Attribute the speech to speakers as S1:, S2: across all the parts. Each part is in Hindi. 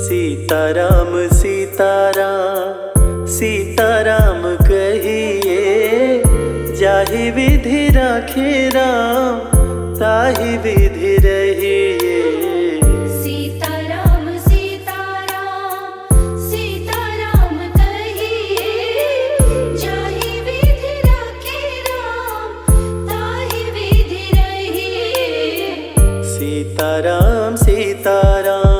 S1: सीताराम सीताराम सीताराम कहिए, जाहि विधि राखे राम ताहि विधि रहिए।
S2: सीताराम सीताराम सीताराम कहिए, जाहि विधि राखे राम ताहि विधि रहिए।
S1: सीताराम सीताराम।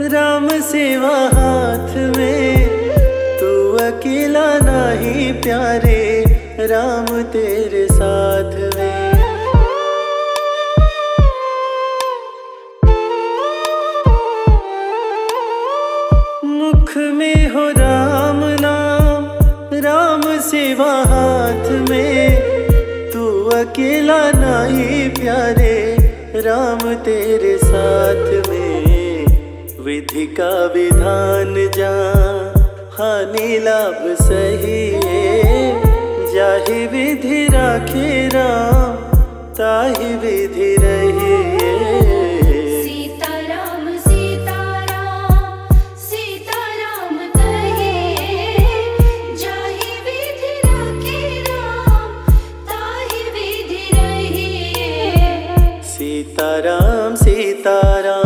S1: राम सेवा हाथ में, तू अकेला नहीं प्यारे, राम तेरे साथ में। मुख में हो राम नाम, राम सेवा हाथ में, तू अकेला नहीं प्यारे, राम तेरे साथ में। विधि का विधान जान, हानि लाभ सही है, जाहि विधि राखे राम ताहि विधि रहिए।
S2: सीताराम सीताराम सीताराम कहिए, जाहि विधि राखे राम ताहि विधि रहिए।
S1: सीताराम सीताराम।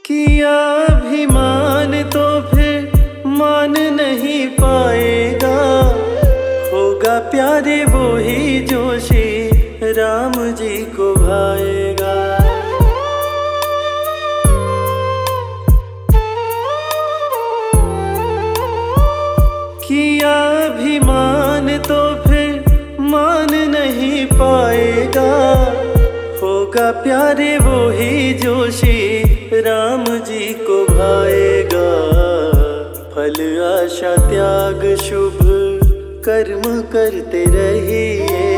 S1: किया अभिमान तो फिर मान नहीं पाएगा, होगा प्यारे वो ही जो श्री राम जी को भाएगा। किया अभिमान तो फिर मान नहीं पाएगा, होगा प्यारे वो ही जो श्री राम जी को भाएगा। फल आशा त्याग शुभ कर्म करते रहिए,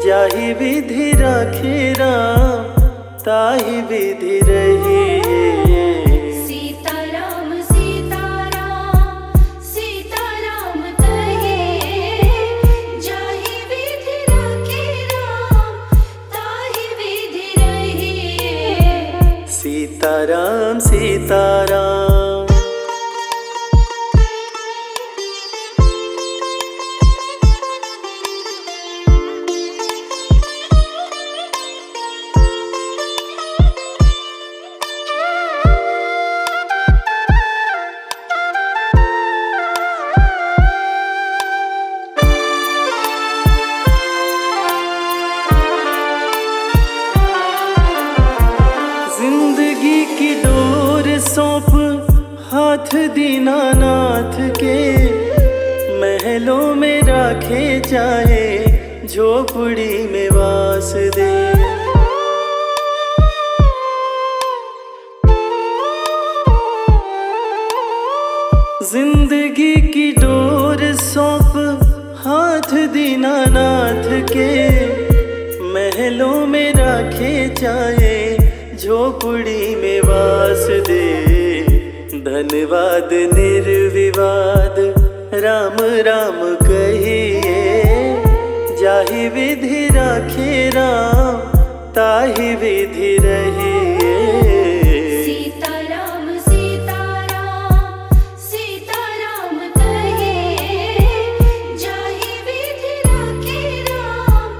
S1: जाहि विधि राखे राम ताहि विधि रहिए।
S2: सीताराम सीताराम सीताराम कहिए, जाहि विधि राखे राम ताहि विधि रहिए।
S1: सीताराम सीताराम। जिंदगी की डोर सौंप हाथ दीनानाथ के, महलों में राखे चाहे झोपड़ी में वास दे। जिंदगी की डोर सौंप हाथ दीनानाथ के, महलों में राखे चाहे झोपड़ी में वास दे। धन्यवाद निर्विवाद राम राम कहिए, जाहि विधि राखे राम ताहि विधि रहिए।
S2: सीताराम सीताराम सीताराम कहिए, जाहि विधि राखे राम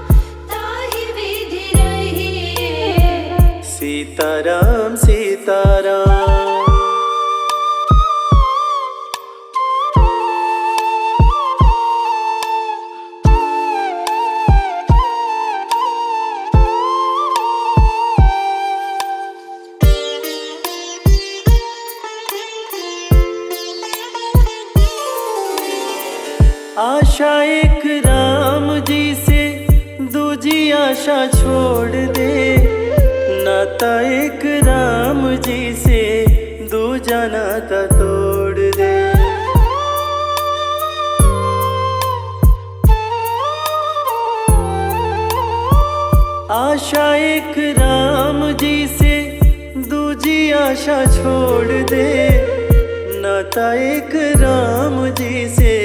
S2: ताहि विधि रहिए।
S1: सीताराम सीताराम। आशा छोड़ दे, नाता एक राम जी से दूजा नाता तोड़ दे। आशा एक राम जी से दूजी आशा छोड़ दे, नाता एक राम जी से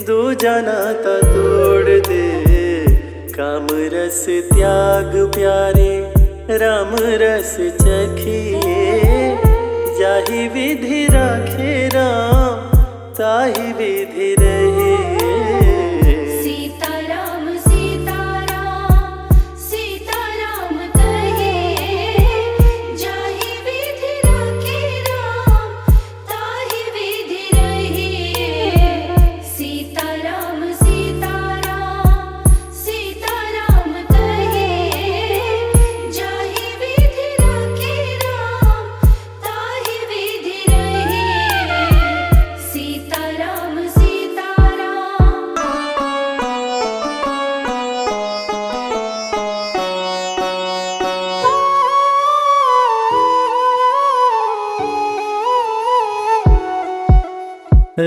S1: दूजा नाता तोड़ दे। काम रस त्याग प्यारे राम रस चखिए, जाहि विधि राखे राम ताहि विधि रहे।
S2: सीताराम सीताराम सीताराम कहे, जाहि विधि राखे राम ताहि विधि रहे। सीताराम सीताराम सीताराम कहे, जाहि विधि राखे राम ताहि विधि रहे। सीताराम सीताराम।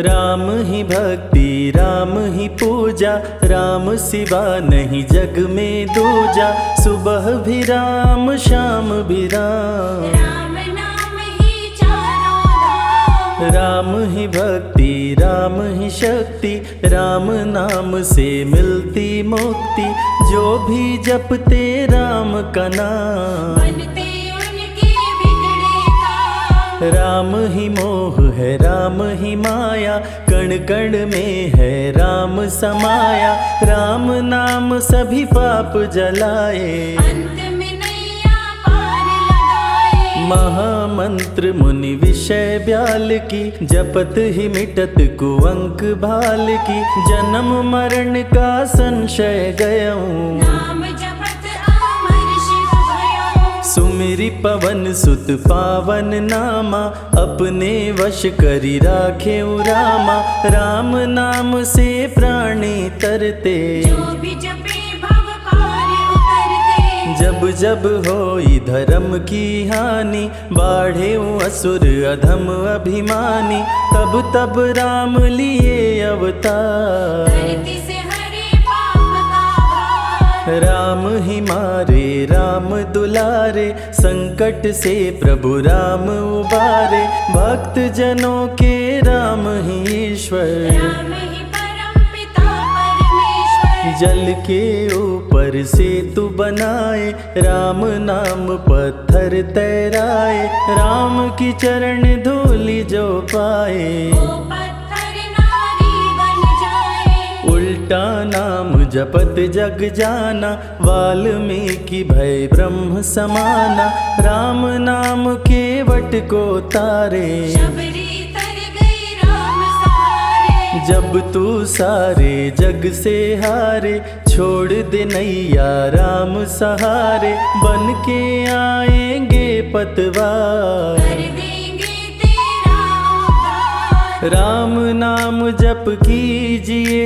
S1: राम ही भक्ति राम ही पूजा, राम सिवा नहीं जग में दूजा। सुबह भी राम शाम भी राम,
S2: राम नाम ही चारों धाम।
S1: राम ही भक्ति राम ही शक्ति, राम नाम से मिलती मुक्ति। जो भी जपते राम का नाम,
S2: बनते उनके बिगड़े काम।
S1: राम ही मोह है राम ही माया, कण कण में है राम समाया। राम नाम सभी पाप जलाए,
S2: अंत में नैया पार लगाए।
S1: महामंत्र मुनि विषय ब्याल की, जपत ही मिटत कुअंक भाल की। जन्म मरण का संशय गयऊं,
S2: नाम जपत अमर शिव भयऊं।
S1: सुमिरि पवन सुत पावन नामा, अपने वश करी राखे रामा। राम नाम से प्राणी तरते,
S2: जो भी जपे भव पार उतरते।
S1: जब जब होई धर्म की हानि, बाढ़े असुर अधम अभिमानी। तब तब राम लिए अवतार,
S2: धरती से हरे पाप का भार।
S1: राम ही मारे राम दुलारे, संकट से प्रभु राम उबारे। भक्त जनों के राम ही ईश्वर,
S2: राम ही परम पिता परमेश्वर।
S1: जल के ऊपर सेतु बनाए, राम नाम पत्थर तैराए। राम की चरण धूलि जो पाए,
S2: वो पत्थर नारी बन जाए।
S1: उल्टा नाम जपत जग जाना, वाल्मीकि भय ब्रह्म समाना। राम नाम के वट को तारे,
S2: शबरी तर गई राम सहारे।
S1: जब तू सारे जग से हारे, छोड़ दे नैया राम सहारे। बन के आएंगे पतवार,
S2: कर देंगे तेरा उद्धार।
S1: राम नाम जप कीजिए,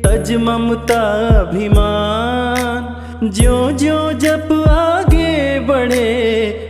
S1: तज ममता अभिमान। ज्यों ज्यों जप आगे बढ़े,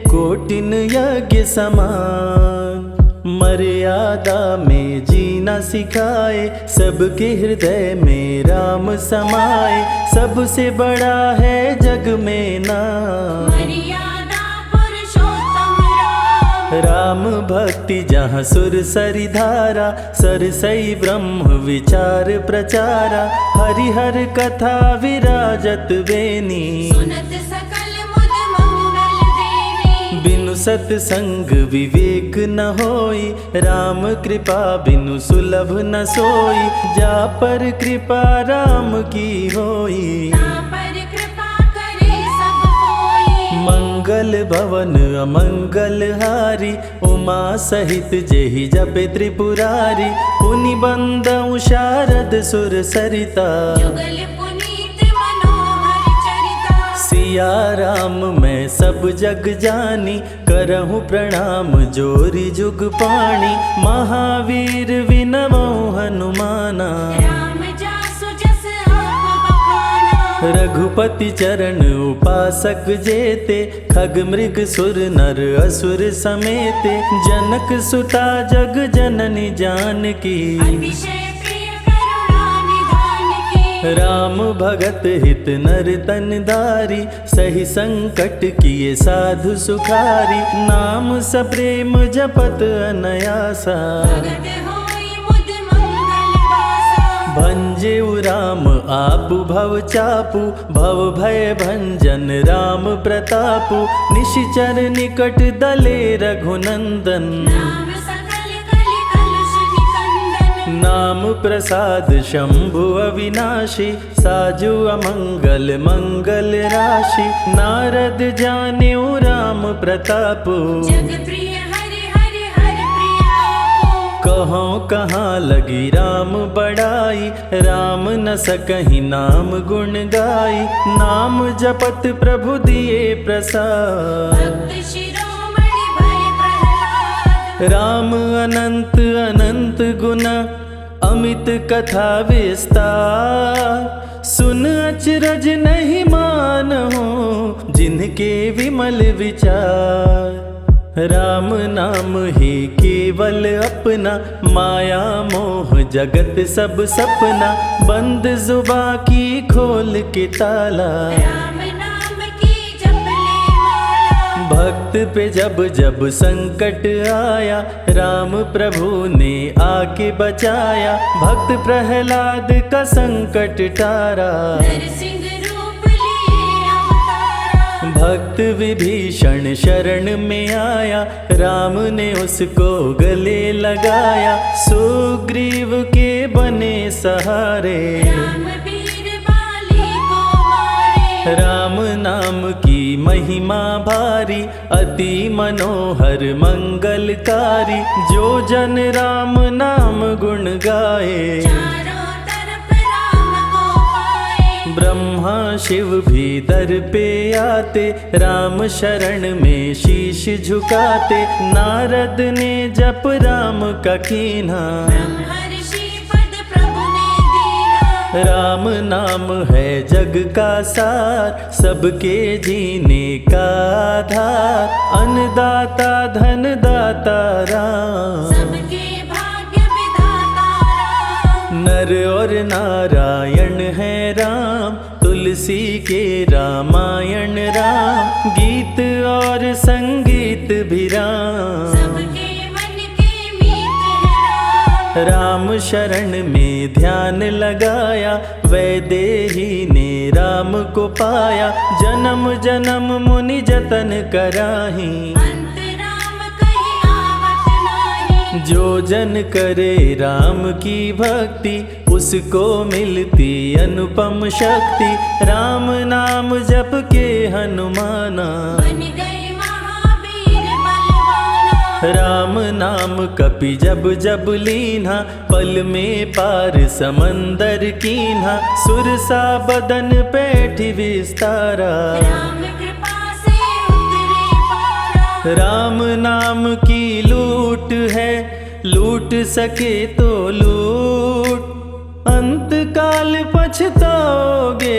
S1: कोटिन यज्ञ समान। मर्यादा में जीना सिखाए, सबके हृदय में राम समाए। सबसे बड़ा है जग में नाम,
S2: मर्यादा पुरुषोत्तम राम।
S1: राम भक्ति जहाँ सुर सरि धारा, सरसई ब्रह्म विचार प्रचारा। हरिहर कथा विराजत बेनी,
S2: सुनत सकल मुद मंगल देनी।
S1: बिनु सत्संग विवेक न होई, राम कृपा बिनु सुलभ न सोई। जा पर कृपा राम की होई,
S2: ना पर कृपा करे सब कोई।
S1: मंगल भवन अमंगल हारी, उमा सहित जेहि जपे त्रिपुरारी। पुनि बंदउ शारद सुर सरिता,
S2: जुगल पुनीत मनोहर चरिता।
S1: सिया राम मैं सब जग जानी, करहूँ प्रणाम जोरी जुग पाणी। महावीर विनमौ हनुमाना,
S2: राम जासु जस आप बखाना।
S1: रघुपति चरण उपासक जेते, खग मृग सुर नर असुर समेते। जनक सुता जग जननी जानकी,
S2: अतिशय प्रिय करुणा निधान की।
S1: राम भगत हित नर तन धारी, सही संकट किए साधु सुखारी। नाम सप्रेम जपत अनयासा,
S2: भगत होई मुद मंगल वासा।
S1: भंजेउ राम आपु भव चापु, भव भय भंजन राम प्रतापु। निशिचर निकट दले रघुनंदन,
S2: नाम सकल कलि कलुष निकंदन।
S1: नाम प्रसाद शंभु अविनाशी, साजु अमंगल मंगल राशि। नारद जानेउ राम प्रतापु,
S2: जग प्रिय हरि हरि हर प्रिय आपो।
S1: कहाँ कहाँ लगी राम बड़ाई, राम न सकहि नाम गुण गाई। नाम जपत प्रभु दिए प्रसाद,
S2: भक्त शिरोमणि भय प्रहलाद।
S1: राम अनंत अनंत गुण, अमित कथा विस्तार। सुन अचरज नहीं मानहु, जिनके विमल विचार। राम नाम ही केवल अपना, माया मोह जगत सब सपना। बंद जुबा की खोल के ताला,
S2: राम नाम की जपले माला।
S1: भक्त पे जब जब संकट आया, राम प्रभु ने आके बचाया। भक्त प्रहलाद का संकट टारा,
S2: नरसिंह रूप लिए अवतारा।
S1: भक्त विभीषण शरण में आया, राम ने उसको गले लगाया। सुग्रीव के बने सहारे,
S2: राम वीर बाली को मारे।
S1: राम नाम की महिमा भारी, अति मनोहर मंगलकारी। जो जन राम नाम गुण गाए,
S2: चारों तरफ राम को पाए।
S1: ब्रह्मा शिव भी दर पे आते, राम शरण में शीश झुकाते। नारद ने जप राम का कीन्हा,
S2: ब्रह्मर्षि पद प्रभु ने दीना।
S1: राम नाम है जग का सार, सबके जीने का आधार। अन्नदाता धनदाता राम,
S2: सबके भाग्य विधाता राम।
S1: नर और नारायण है राम, तुलसी के रामायण राम। गीत और संगीत भी राम,
S2: सबके मन के मीत है राम।
S1: राम शरण में ध्यान लगाया, वैदेही ने राम को पाया। जन्म जन्म मुनि जतन कराही,
S2: अंत राम कहीं आवत नाही।
S1: जो जन करे राम की भक्ति, उसको मिलती अनुपम शक्ति। राम नाम जप के हनुमाना,
S2: बन गए महावीर बलवाना।
S1: राम नाम कपि जब जब लीन्हा, पल में पार समंदर कीन्हा। सुरसा बदन पैठी विस्तारा,
S2: राम कृपा से उतरे पारा।
S1: राम नाम की लूट है, लूट सके तो लूट। अंत काल पछताओगे,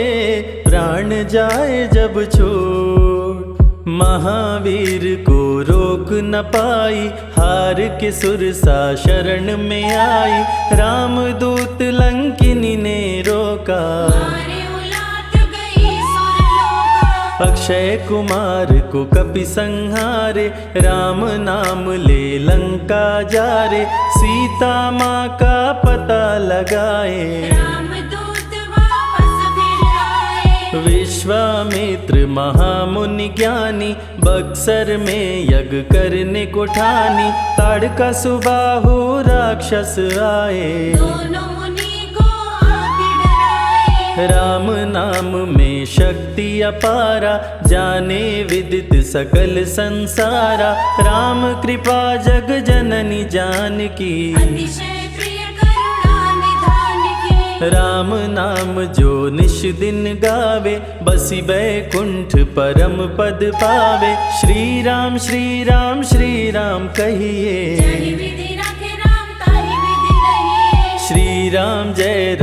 S1: प्राण जाए जब छोड़। महावीर को रोक न पाई, हार के सुरसा शरण में आई। रामदूत लंकिनी ने रोका,
S2: मारे उलाट गई सुरलोका।
S1: अक्षय कुमार को कपि संहारे। राम नाम ले लंका जारे, सीता माँ का पता लगाए।
S2: रामदूत वापस फिर आए।
S1: विश्वामित्र महामुनि ज्ञानी, बक्सर में यज्ञ करने को ठानी। ताड़का सुबाहु राक्षस आए,
S2: दोनों मुनि को आके डराए।
S1: राम नाम में शक्ति अपारा, जाने विदित सकल संसारा। राम कृपा जग जननी जानकी,
S2: अतिशय प्रिय करुणा निधान की।
S1: राम नाम जो निश दिन गावे, बसी बैकुंठ परम पद पावे। श्री राम श्री राम श्री राम कहिए,
S2: जहि विधि रखे राम ताहि विधि रहिए।
S1: श्री राम जय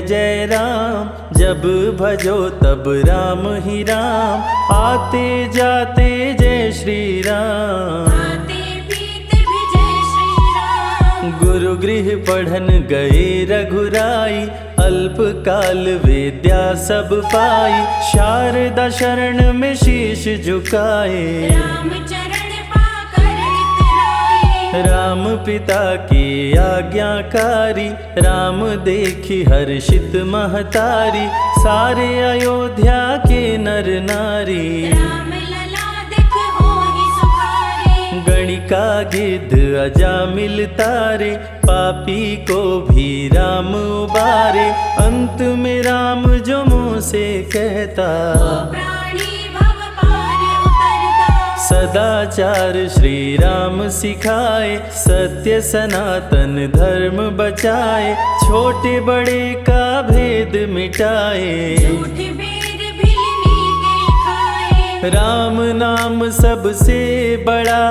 S1: जय राम, जब भजो तब राम ही राम, आते जाते जय श्री राम।
S2: आते पीते भी जय श्री राम।
S1: गुरु गृह पढ़न गए रघुराई, अल्पकाल विद्या सब पाई, शारदा शरण में शीश झुकाए।
S2: राम चरण पाकर इतराए।
S1: राम पिता की आज्ञाकारी, राम देखी हर्षित महतारी, सारे अयोध्या के नर नारी।
S2: राम लला दिख होहि सुखारे।
S1: गणिका गिद्ध अजामिल तारे, पापी को भी राम उबारे। अंत में राम जो मुँह से कहता,
S2: वो प्राणी भव पार उतरता।
S1: सदाचार श्री राम सिखाए, सत्य सनातन धर्म बचाए, छोटे बड़े का भेद मिटाए।
S2: झूठ भेद भिलनी के खाए।
S1: राम नाम सबसे बड़ा,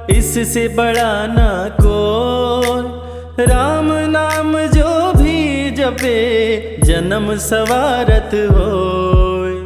S1: इससे बड़ा ना कोई। राम नाम जो भी जपे, जन्म सवारत होय।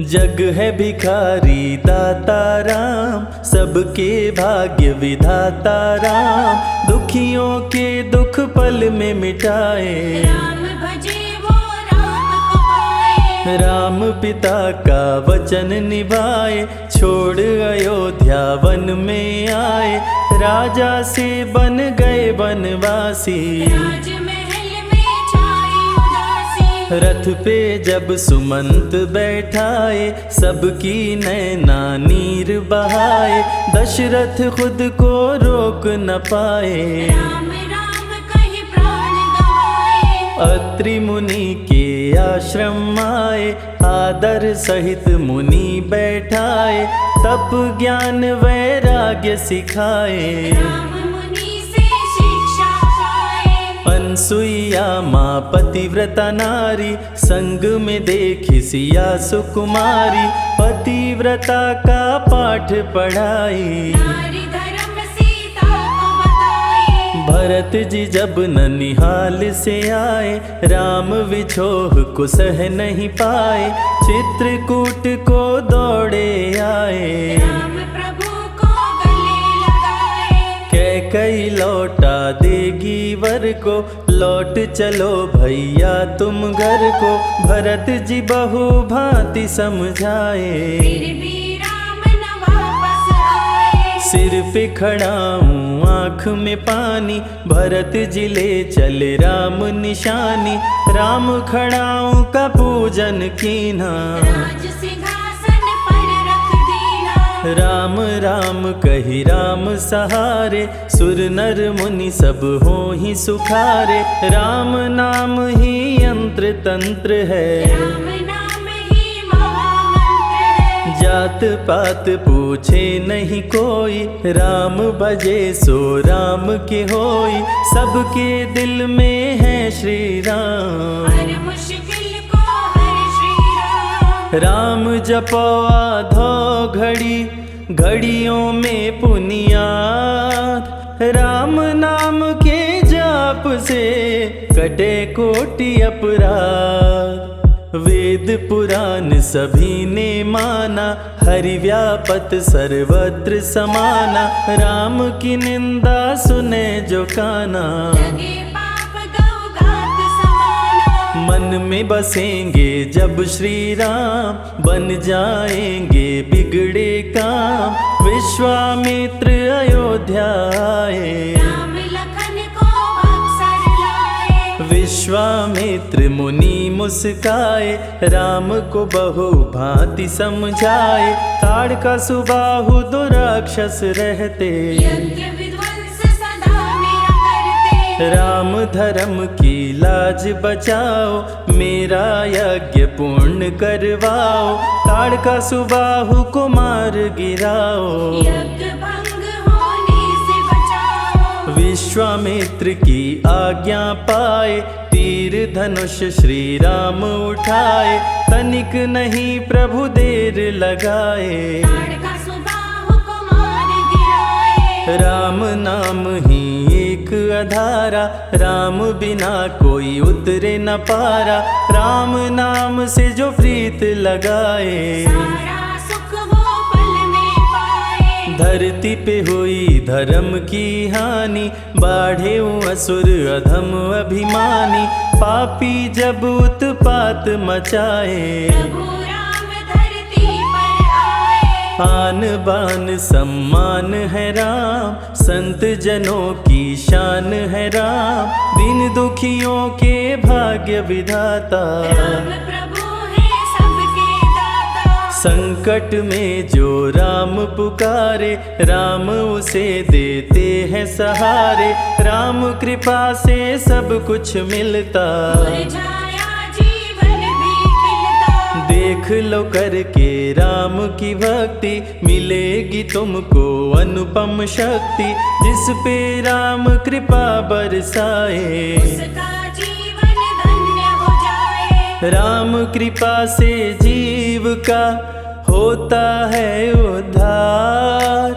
S1: जग है भिखारी दाता राम, सबके भाग्य विधाता राम, दुखियों के दुख पल में मिटाए।
S2: राम भजे वो राम को पाए।
S1: राम पिता का वचन निभाए, छोड़ अयोध्या वन में आए, राजा से बन गए वनवासी।
S2: राजमहल में छाई उदासी।
S1: रथ पे जब सुमंत बैठाए, सबकी नैना नीर बहाए, दशरथ खुद को रोक न पाए।
S2: राम राम कहि प्राण गवाए।
S1: अत्रि मुनि के आश्रम आए, आदर सहित मुनि बैठाए, तप ज्ञान वैराग्य सिखाए।
S2: राम मुनि से शिक्षा पाए।
S1: अनसुईया माँ पतिव्रता नारी, संग में देखी सिया सुकुमारी, पतिव्रता का पाठ पढ़ाई।
S2: नारी धर्म सीता को बताए।
S1: भरत जी जब ननिहाल से आए, राम विछोह को सह नहीं पाए, चित्रकूट को दौड़े आए।
S2: राम प्रभु को गले लगाए।
S1: कैकई लौटा देगी वर को, लौट चलो भैया तुम घर को, भरत जी बहु भांति समझाए।
S2: फिर भी राम न वापस आए।
S1: सिर पे खड़ा हूँ आँख में पानी, भरत जी ले चले राम निशानी, राम खड़ाऊँ का पूजन कीना।
S2: राज सिंहासन पर रख दीना।
S1: राम राम कही राम सहारे, सुर नर मुनि सब हो ही सुखारे। राम नाम ही यंत्र तंत्र है,
S2: राम नाम ही महामंत्र है।
S1: जात पात पूछे नहीं कोई, राम भजे सो राम के होई। सबके दिल में है श्री राम,
S2: हर मुश्किल को हर श्री राम।
S1: राम जपो आधो घड़ी, घड़ियों में पुनियाद। राम नाम के जाप से कटे कोटि अपराध। वेद पुराण सभी ने माना, हरि व्यापत सर्वत्र समाना। राम की निंदा सुने जो काना,
S2: लगे पाप गौ घात समाना।
S1: मन में बसेंगे जब श्री राम, बन जाएंगे बिगड़े काम। विश्वामित्र अयोध्या आए,
S2: राम लखन को अक्सर लाए।
S1: विश्वामित्र मुनि मुस्काए, राम को बहु भांति समझाए। ताड़का सुबाहु दो राक्षस रहते,
S2: यज्ञ विध्वंस सदा मेरा करते।
S1: राम धर्म की लाज बचाओ, मेरा यज्ञ पूर्ण करवाओ। ताड़का सुबाहु को मार गिराओ,
S2: यज्ञ भंग होने से बचाओ।
S1: विश्वामित्र की आज्ञा पाए, तीर धनुष श्री राम उठाए। तनिक नहीं प्रभु देर लगाए,
S2: ताड़का सुबाहु को मार गिराए।
S1: राम नाम ही एक एक अधारा, राम बिना कोई उतरे न पारा। राम नाम से जो प्रीत लगाए,
S2: सारा सुख वो पल में पाए।
S1: धरती पे हुई धर्म की हानि, बाढ़े असुर अधम अभिमानी। पापी जब उत्पात मचाए,
S2: प्रभु राम धरती पर आए।
S1: आन बान सम्मान है राम, संत जनों की शान है राम। दीन दुखियों के भाग्य विधाता,
S2: राम प्रभु है सबके दाता।
S1: संकट में जो राम पुकारे, राम उसे देते हैं सहारे। राम कृपा से सब कुछ मिलता,
S2: मुरझाया जीवन भी खिलता।
S1: देख लो करके राम की भक्ति, मिलेगी तुमको अनुपम शक्ति। जिस पे राम कृपा बरसाए,
S2: उसका जीवन धन्य हो जाए।
S1: राम कृपा से जीव का होता है उद्धार।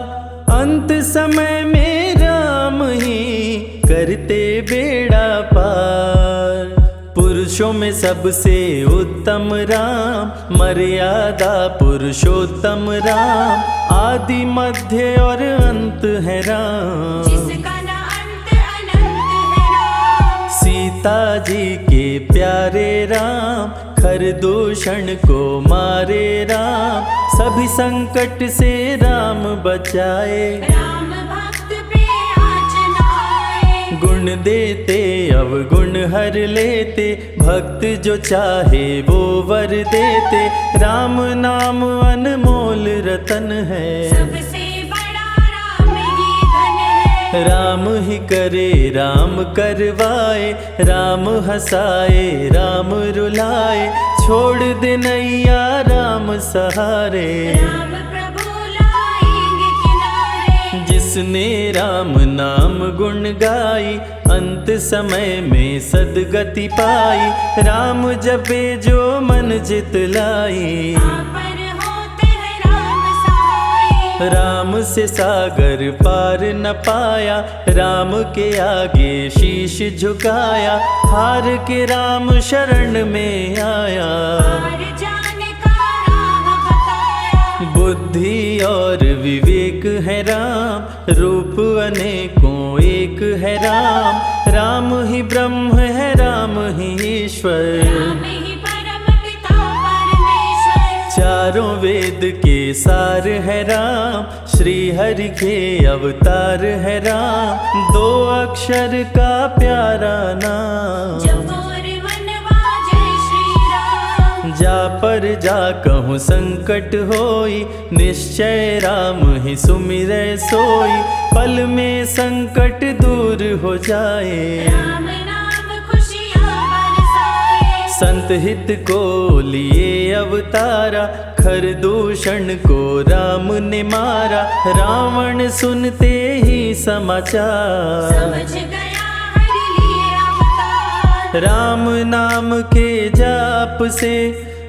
S1: अंत समय में राम ही करते बेड़ा पार। पुरुषों में सबसे उत्तम राम, मर्यादा पुरुषोत्तम राम। आदि मध्य और अंत है राम,
S2: जिसका न अंत अनंत है राम।
S1: सीता जी के प्यारे राम, खरदूषण को मारे राम। सभी संकट से राम बचाए,
S2: राम भक्त पे आँच न आए।
S1: गुण देते अवगुण हर लेते। भक्त जो चाहे वो वर देते। राम नाम अनमोल रतन है,
S2: सबसे बड़ा राम ही धन है।
S1: राम ही करे राम करवाए। राम हंसाए राम रुलाए, छोड़ दे नैया राम सहारे।
S2: राम प्रभु लाएंगे किनारे।
S1: जिसने राम नाम गुण गाई, अंत समय में सदगति पाई। राम जपे जो मन जित लाई,
S2: पर होते हैं राम सहाय।
S1: राम से सागर पार न पाया। राम के आगे शीश झुकाया, हार के राम शरण में आया।
S2: हार जाने का राह बताया।
S1: बुद्धि और विवेक है राम, रूप अनेकों एक है राम। राम ही ब्रह्म है, राम ही ईश्वर।
S2: राम ही परम पिता परमेश्वर।
S1: चारों वेद के सार है राम, श्री हरि के अवतार है राम। दो अक्षर का प्यारा नाम,
S2: जगोर मनवा जय श्री राम।
S1: जा पर जा कहूँ संकट होई, निश्चय राम ही सुमिरै सोई। पल में संकट दूर हो जाए,
S2: राम नाम खुशियाँ बरसाए।
S1: संत हित को लिए अवतारा। खरदूषण को राम ने मारा, रावण सुनते ही समाचार।
S2: समझ गया हरि लिए अवतार।
S1: राम नाम के जाप से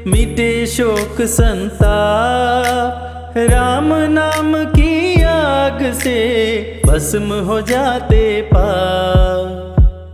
S1: मिटे शोक संताप। राम नाम की आग से भस्म हो जाते पाप।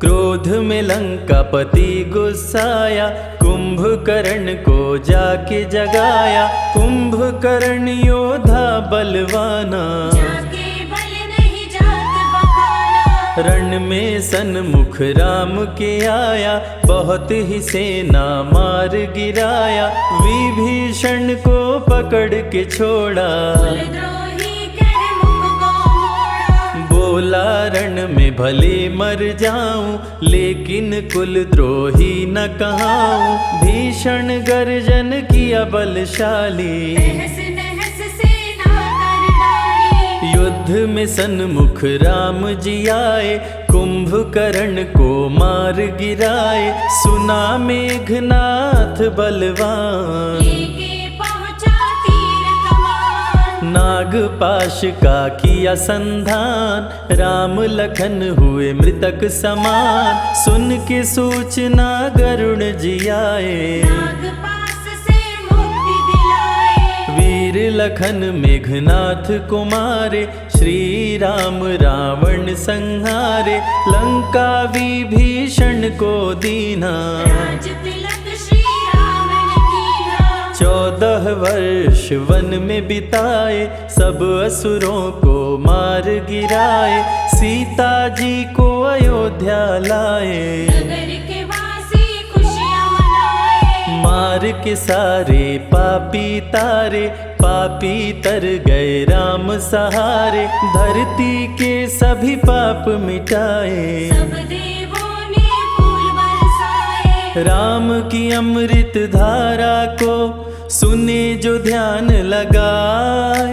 S1: क्रोध में लंकापति गुस्साया, कुंभकर्ण को जाके जगाया। कुंभकर्ण योद्धा बलवाना,
S2: जाके बल नहीं जात बखाना।
S1: रण में सन्मुख राम के आया, बहुत ही सेना मार गिराया। विभीषण को पकड़ के छोड़ा,
S2: कुलद्रोही कह मुख को मोड़ा।
S1: बोला रण में भले मर जाऊं, लेकिन कुलद्रोही न कहाऊं। भीषण गर्जन किया बलशाली,
S2: तहस नहस सेना कर डाली।
S1: युद्ध में सन्मुख राम जी आए, कुंभकर्ण को मार गिराए। सुना मेघनाथ बलवान,
S2: लेके पहुंचा तीर कमान।
S1: नागपाश का किया संधान। राम लखन हुए मृतक समान, सुन के सूचना गरुड़ जी आए।
S2: नागपाश से मुक्ति दिलाए।
S1: वीर लखन मेघनाथ कुमारे, श्री राम रावण संहारे, लंका विभीषण को दीना।
S2: राज तिलक श्री रावण कीना।
S1: 14 वर्ष वन में बिताए, सब असुरों को मार गिराए, सीता जी को अयोध्या लाए।
S2: नगर के वासी खुशियां मनाए।
S1: मार के सारे पापी तारे, पापी तर गए राम सहारे, धरती के सभी पाप मिटाए।
S2: सब देवों ने फूल बरसाए।
S1: राम की अमृत धारा को सुने जो ध्यान लगाए,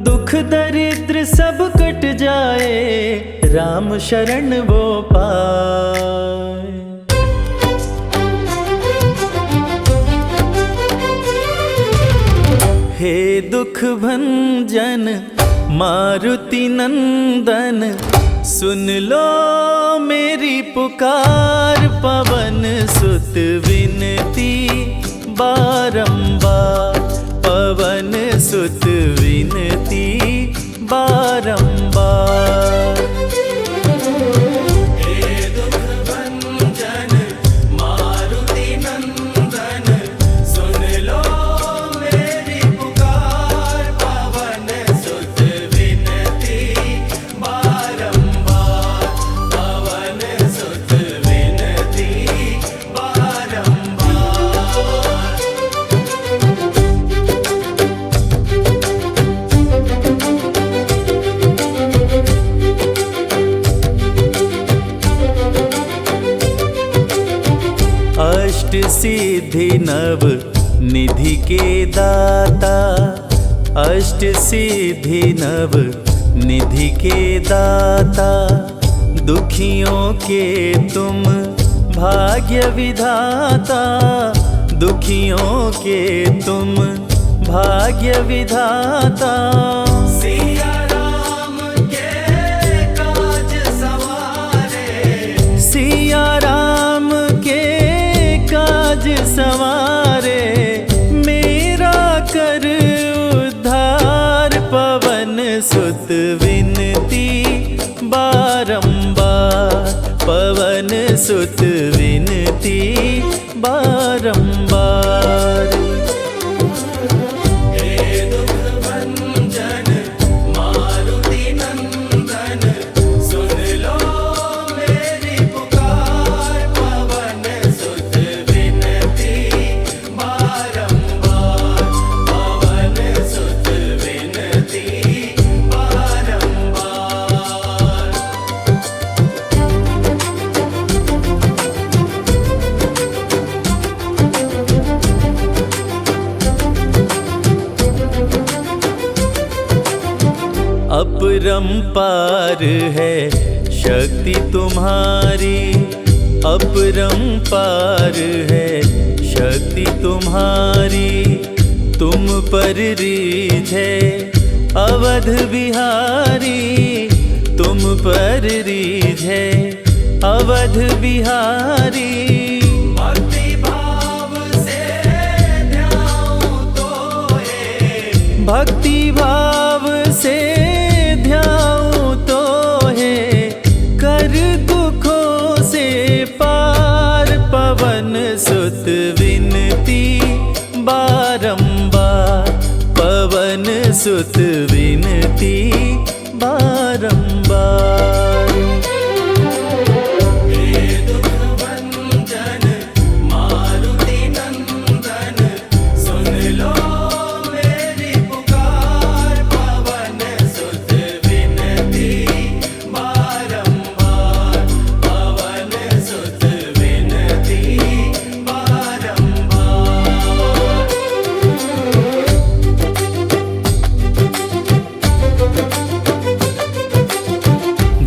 S1: दुख दरिद्र सब कट जाए, राम शरण वो पाए। हे दुख भंजन मारुति नंदन, सुन लो मेरी पुकार, पवन सुत विनती बारंबार, पवन सुत विनती बारंबार। अष्ट सिद्धि नव निधि के दाता, अष्ट सिद्धि नव निधि के दाता, दुखियों के तुम भाग्य विधाता, दुखियों के तुम भाग्य विधाता। सिया राम के काज सवारे, सिया राम के काज सवारे, मेरा कर उद्धार, पवन सुत विनती बारंबार, पवन सुत विनती बारंबार। अपरंपार है शक्ति तुम्हारी, अपरंपार है शक्ति तुम्हारी, तुम पर रीझ है अवध बिहारी, तुम पर रीझ है अवध बिहारी। भक्ति भाव से ध्याऊं तो है, भक्ति भाव से ध्याऊं तो है, कर दुखों से पार, पवन सुत विनती बारंबार, पवन सुत विनती बारंबार।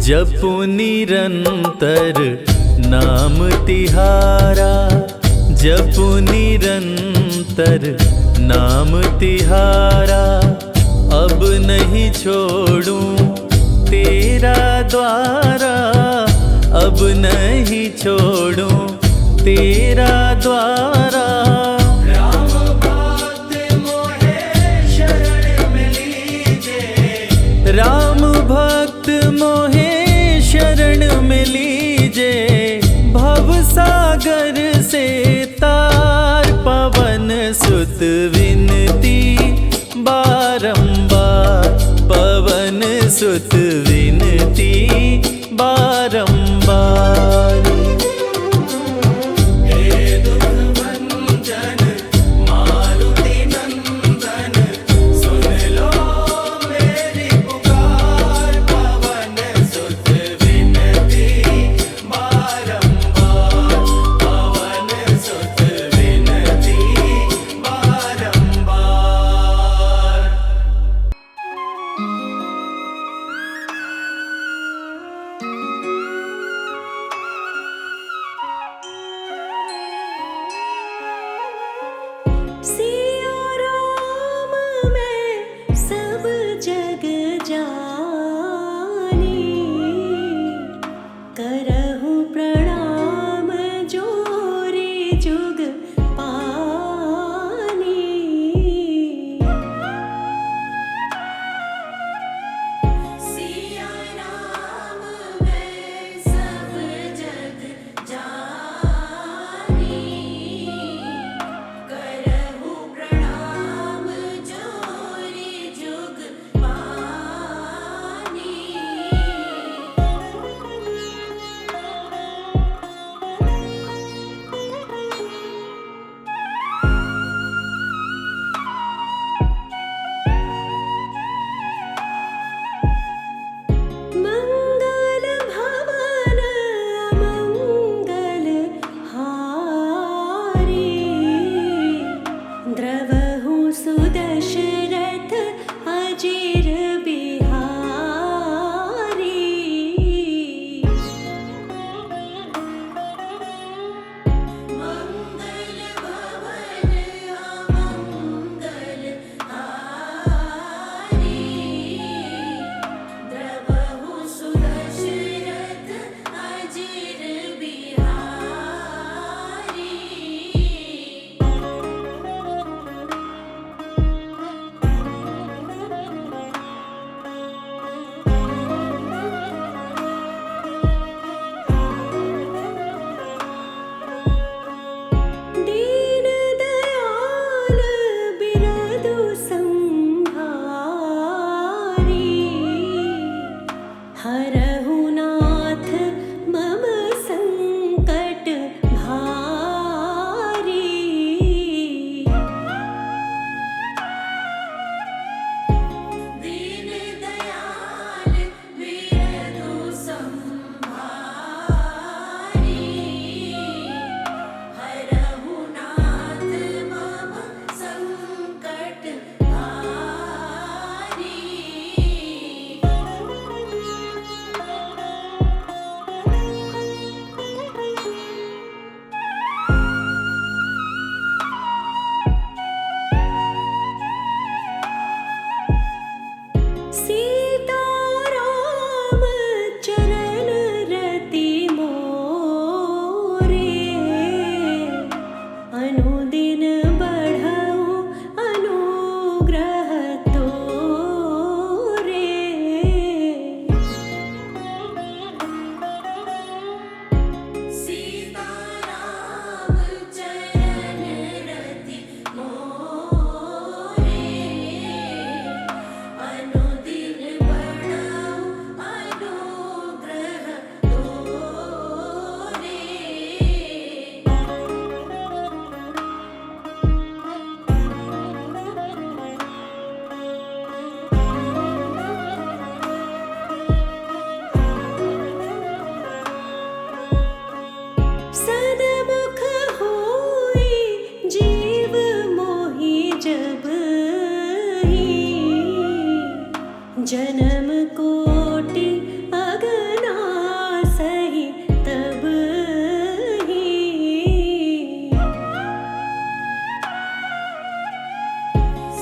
S1: जपु निरंतर नाम तिहारा, जपु निरंतर नाम तिहारा, अब नहीं छोड़ूं तेरा द्वारा, अब नहीं छोड़ूं तेरा द्वारा। राम भक्त मोहे शरण मोहे शरण में लीजे भव सागर से तार। पवन सुत विनती बारंबार, पवन सुत विनती बारंबार।
S3: सिया राम मैं सब जग जानी, करहूँ प्रणाम जोरी जुग पानी।
S2: सिया राम मैं सब जग जानी, करहूँ प्रणाम जोरी जुग पानी।
S3: मंगल भवन अमंगल हारी, द्रवहु सुदशरथ अजिर बिहारी।
S2: मंगल भवन अमंगल हारी, द्रवहु सुदशरथ अजिर बिहारी।
S3: दीन दयाल बिरदु संहारी, हरहु नाथ मम संकट भारी।
S2: दीन दयाल बिरदु संहारी, हरहु नाथ मम संकट भारी।
S3: सीता राम चरण रति मोरे, अनुदिन बढ़ऊ अनुग्रह तोरे।
S2: सीता राम चरण रति मोरे, अनुदिन बढ़ऊ अनुग्रह तोरे।
S3: सदमुख होई जीव मोहि जब ही, जन्म कोटि अगना सही तब ही।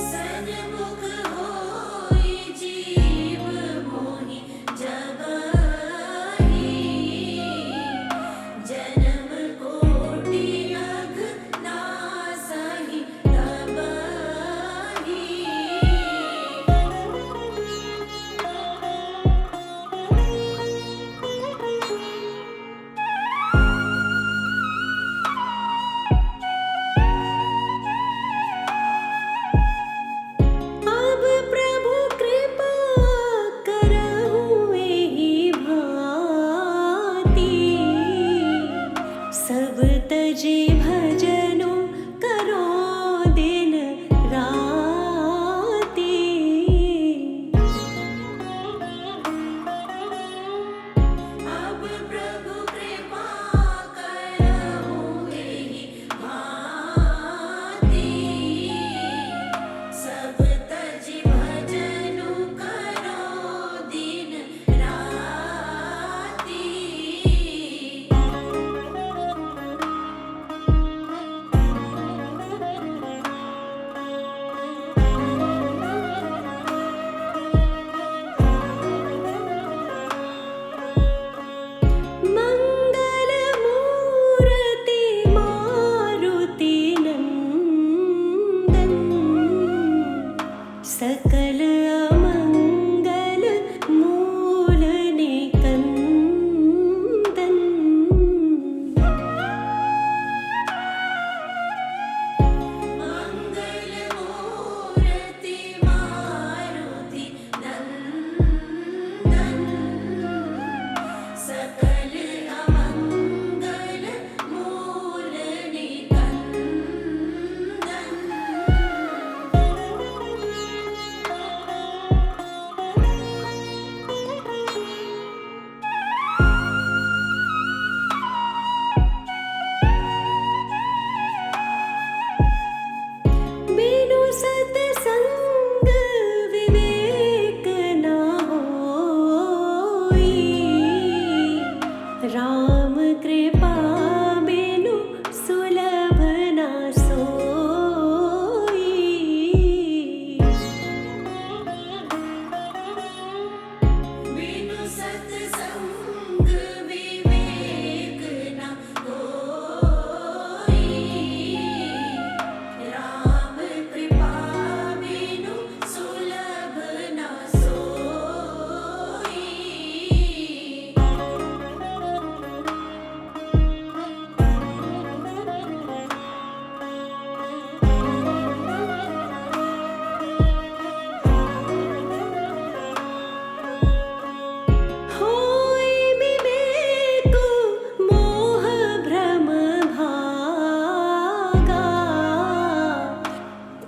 S2: सन्मुख होई जीव मोहि जब ही, जन्म कोटि अगना सही तब ही।
S3: सकल अमंगल मूल निकंदन।
S2: मंगल मूर्ति मारुति नंदन, सकल अमंगल मूल निकंदन।
S3: बिनु सतसंग विवेक न होई, राम कृपा बिनु सुलभ न सोई।
S2: बिनु सत्संग विवेक न होई, राम कृपा बिनु सुलभ न सोई।
S3: होई विवेक मोह भ्रम भागा,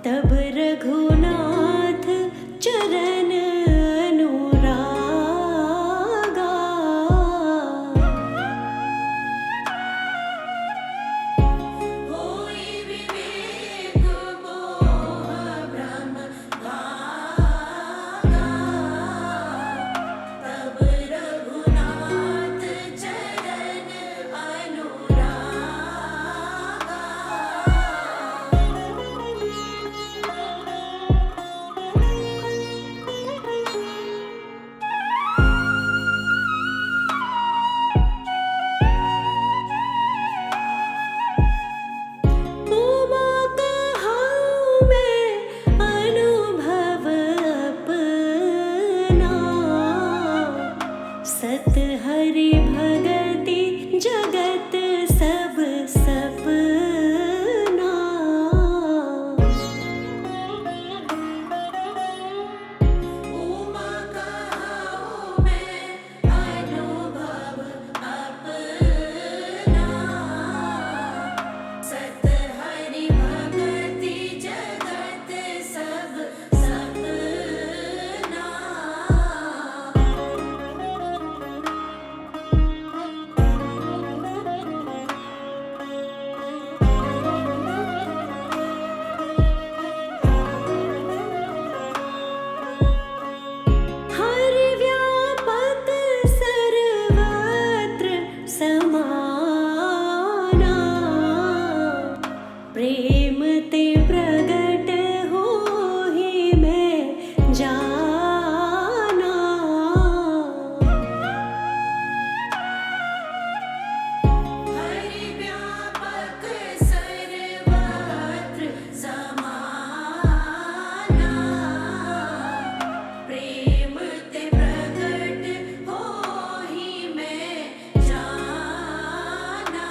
S3: तब रघुनाथ चरण अनुरागा।
S2: होई विवेक मोह भ्रम भागा, तब रघुनाथ चरण अनुरागा।
S3: उमा कहाँ मैं अनुभव अपना, सत हरि भगति जगत सब सपना।
S2: उमा कहाँ मैं अनुभव अपना, सत हरि भगति जगत सब सपना।
S3: हरि व्यापक सर्वत्र समाना, प्रेम ते प्रगट होहि मैं जाना।
S2: हरि व्यापक सर्वत्र समाना, प्रेम ते प्रगट होहि मैं जाना।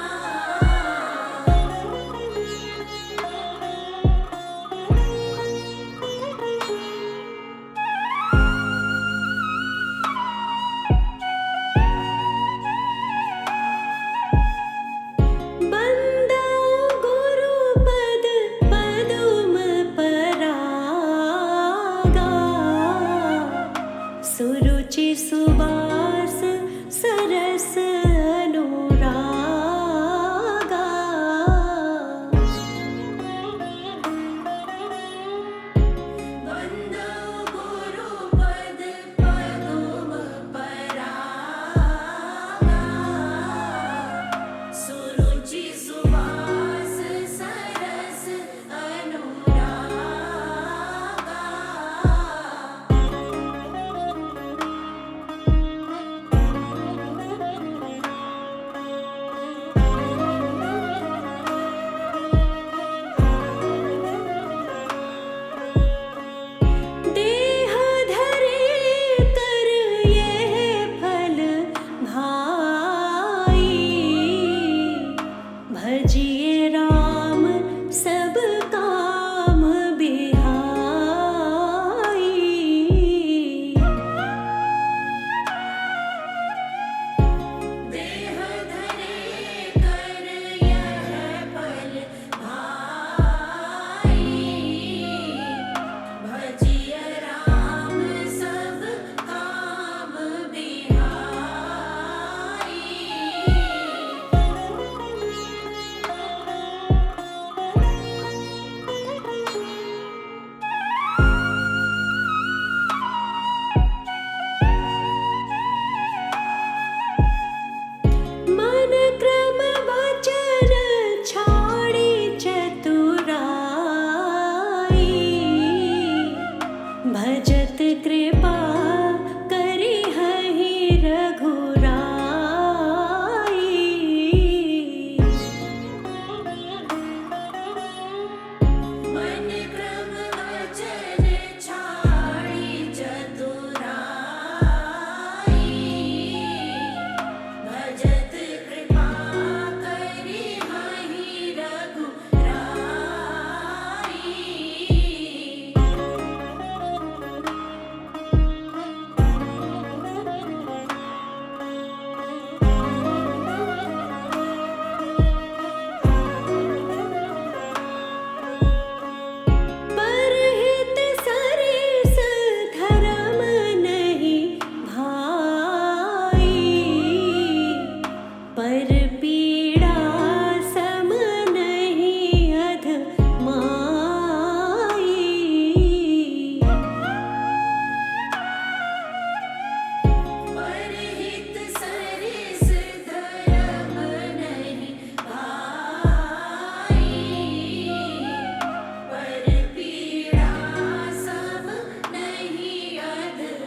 S3: बंदा गुरुपद पदुम परागा, सुरुचि सुबास सरस अनुरागा।
S2: बंदो गुरुपद पदुम परागा, सुरुचि सुवास सरस अनुरागा।
S3: भजत कृपा करी हहि रघुराई।
S2: मन क्रम वचन छाड़ी चतुराई। भजत कृपा करी हहि रघुराई।
S3: परहित सरिस धरम नहीं भाई। पर पीड़ा सम नहीं अधमाई।
S2: परहित सरिस धरम नहीं भाई। पर पीड़ा सम नहीं अधमाई।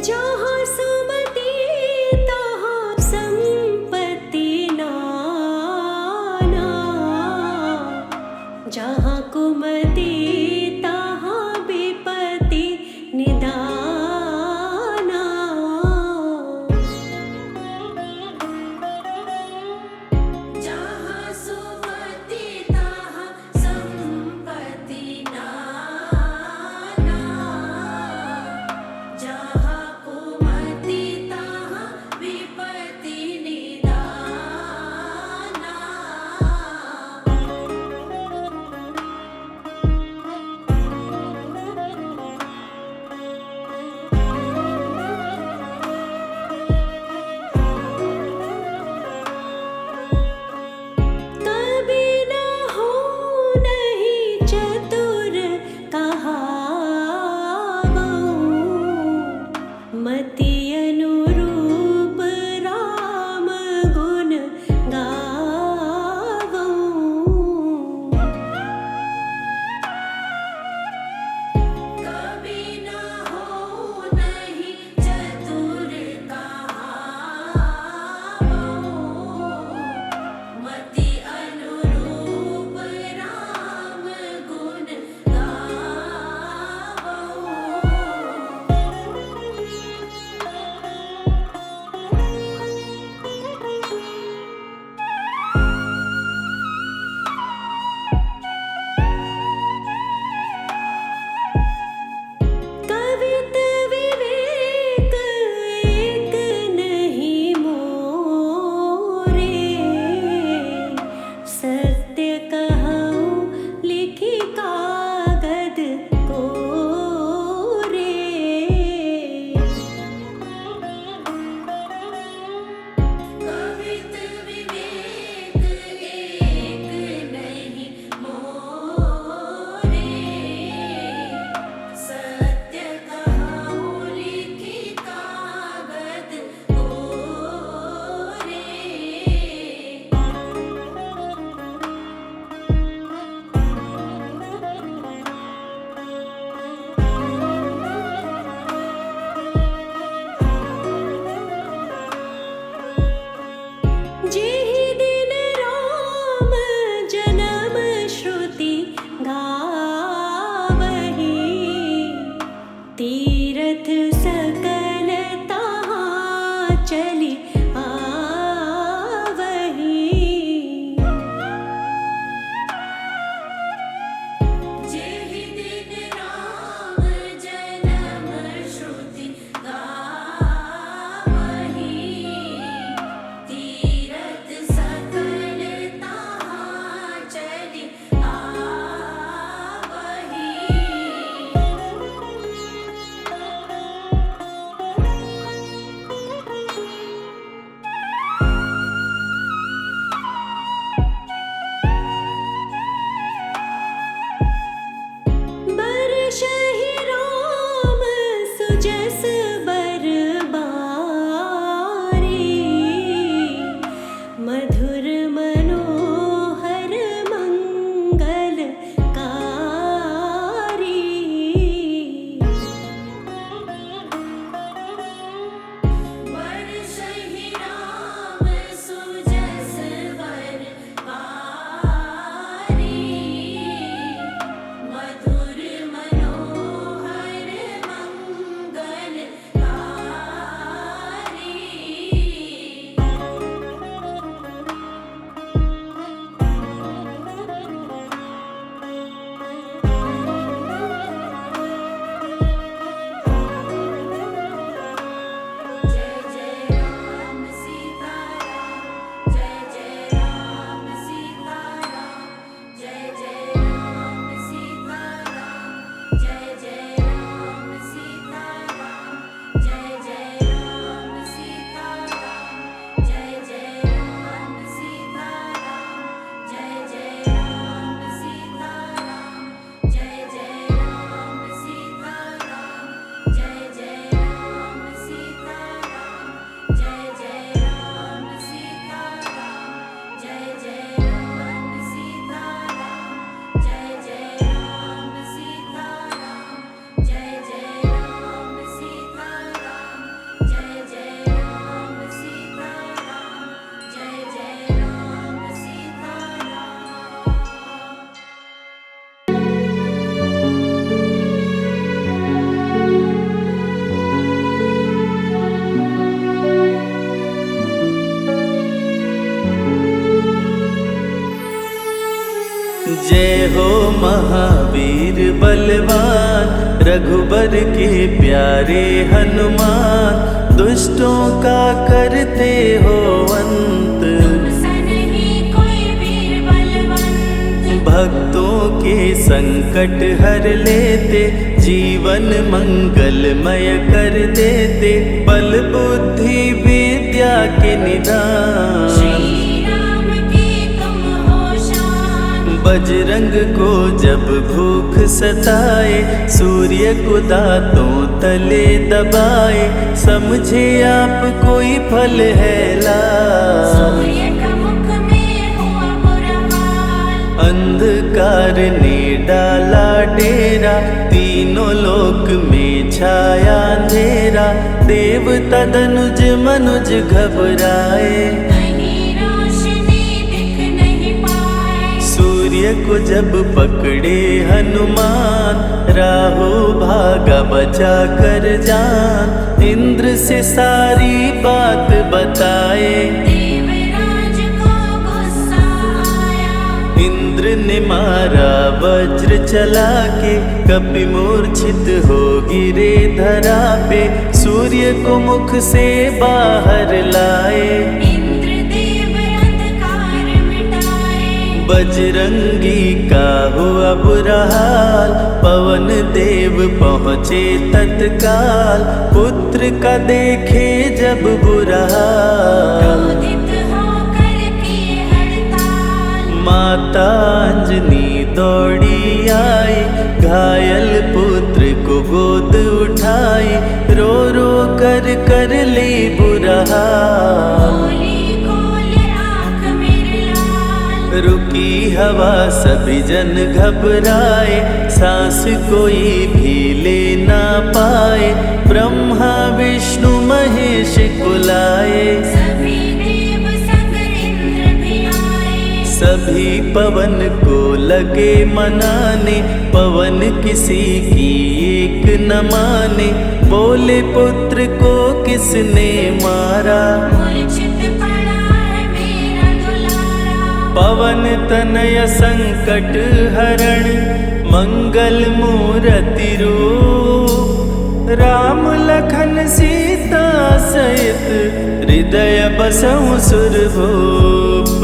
S3: जहाँ सुमति तहाँ संपत्ति नाना। जहाँ कुमति तहाँ विपत्ति निदाना।
S2: जहाँ सुमति तहाँ संपत्ति नाना। जहाँ कुमति तहाँ विपत्ति निदाना।
S3: कभी न हो नहीं चतुर कहावऊँ। मति अनुरूप राम गुण गावऊँ।
S2: कभी न हो नहीं चतुर कहावऊँ। मति अनुरूप राम गुण
S3: कवित विवेक एक नहीं मोरे। सत्य कहूँ लिखी कागद कोरे।
S2: कवित विवेक एक नहीं मोरे। सत्य कहूँ लिखी कागद कोरे। जय जय राम सीता राम, जय जय राम सीता राम, जय जय राम सीता राम, जय जय राम सीता राम, जय जय राम सीता राम, जय जय राम सीता राम, जय जय राम सीता राम, जय जय राम सीता राम, जय जय राम सीता राम, जय जय राम सीता राम, जय जय राम सीता राम, जय जय राम सीता राम।
S1: जय हो महावीर बलवान, रघुबर के प्यारे हनुमान, दुष्टों का करते हो अंत,
S2: तुमसा नहीं कोई वीर बलवंत,
S1: भक्तों के संकट हर लेते, जीवन मंगलमय कर देते, बल बुद्धि विद्या के निदान,
S2: श्री राम की तुम हो शान,
S1: बजरंग को जब भूख सताए, सूर्य को दांतों तले दबाए, समझे आप कोई फल है लाल,
S2: सूर्य का मुख में हुआ बुरा हाल,
S1: अंधकार ने डाला डेरा, तीनों लोक में छाया अंधेरा, देवता धनुज मनुज घबराए,
S2: कहीं रोशनी दिख नहीं पाए,
S1: सूर्य को जब पकड़े हनुमान, राहु भागा बचा कर जान, इंद्र से सारी बात बताए,
S2: देवराज को गुस्सा आया,
S1: इंद्र ने मारा वज्र चला के, कपि मूर्छित हो गिरे धरा पे, सूर्य को मुख से बाहर लाए,
S2: इंद्रदेव अंधकार मिटाए,
S1: बजरंगी का हुआ बुरा हाल, पवन देव पहुँचे तत्काल, पुत्र का देखे जब बुरा हाल,
S2: क्रोधित होकर किए हड़ताल,
S1: माता अंजनी दौड़ी आई, घायल पुत्र को गोद उठाई, रो रो कर ली बुरा हाल,
S2: बोली खोल आँख मेरे लाल,
S1: रुकी हवा सभी जन घबराए, सांस कोई भी ले ना पाए, ब्रह्मा विष्णु महेश कुलाए,
S2: सभी देव संग इंद्र भी आए,
S1: सभी पवन को लगे मनाने, पवन किसी की एक न माने, बोले पुत्र को किसने मारा,
S2: मूर्छित पड़ा है मेरा दुलारा,
S1: पवन तनय संकट हरण, मंगल मूरति रूप, राम लखन सीता सहित, हृदय बसहु सुरभूप,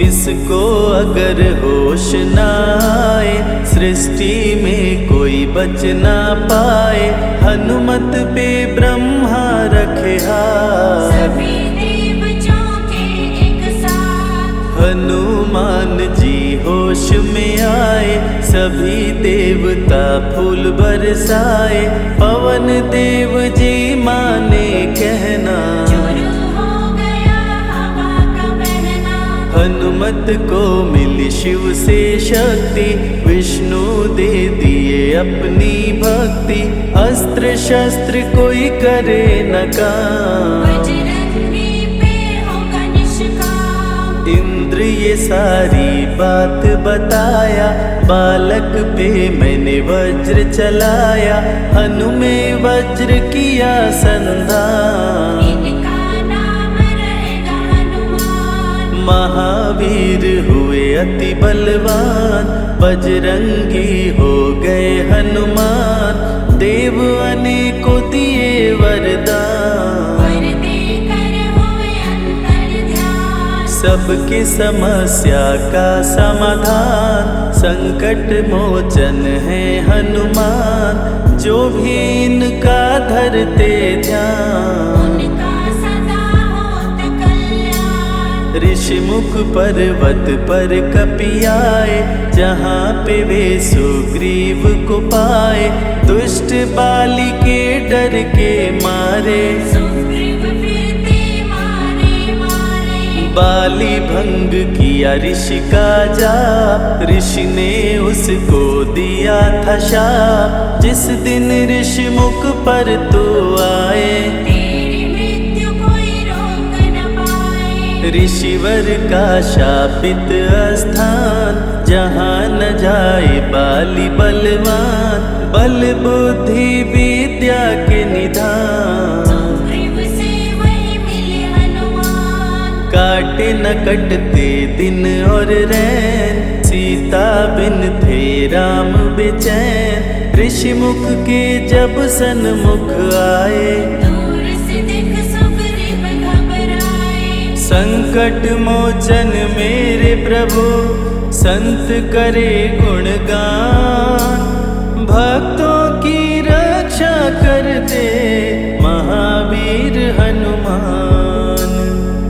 S1: इसको अगर होश न आए, सृष्टि में कोई बच ना पाए, हनुमत पे ब्रह्मा रखे हाथ,
S2: सभी देव चौंके एक साथ,
S1: हनुमान जी होश में आए, सभी देवता फूल बरसाए, पवन देव जी माने कहना,
S2: शुरू हो गया हवा का बहना,
S1: हनुमत को मिली शिव से शक्ति, विष्णु दे दिए अपनी भक्ति, अस्त्र शस्त्र कोई करे न काम,
S2: बजरंगी पे होगा निष्काम,
S1: इंद्र ये सारी बात बताया, बालक पे मैंने वज्र चलाया, हनु में वज्र किया संधान,
S2: इनका नाम रहेगा हनुमान,
S1: महावीर हुए अति बलवान, बजरंगी हो गए हनुमान, देव अनेकों दिए वरदान,
S2: वर देकर हुए अंतर ध्यान,
S1: सबकी समस्या का समाधान, संकट मोचन है हनुमान, जो भी इनका धरते ध्यान।
S2: उनका सदा होत कल्याण।
S1: ऋषि मुख पर्वत पर कपियाए, जहाँ पे वे सुग्रीव को पाए। दुष्ट बाली के डर के मारे,
S2: सुग्रीव फिरते मारे मारे।
S1: बाली भंग किया ऋषि का जाप, ऋषि ने उसको दिया था शाप। जिस दिन ऋषि मुख पर तू आए,
S2: तेरी मृत्यु कोई रोक न पाए।
S1: ऋषिवर का शापित स्थान, जहाँ न जाए बाली बलवान। बल बुद्धि विद्या के निधान,
S2: सुग्रीव से वही मिले हनुमान।
S1: काटे न कटते दिन और रैन, सीता बिन थे राम बेचैन। ऋषि मुख के जब सन्मुख आए,
S2: दूर से देख सुग्रीव घबराए।
S1: संकट मोचन मेरे प्रभु, संत करे गुणगान। भक्तों की रक्षा करते महावीर हनुमान।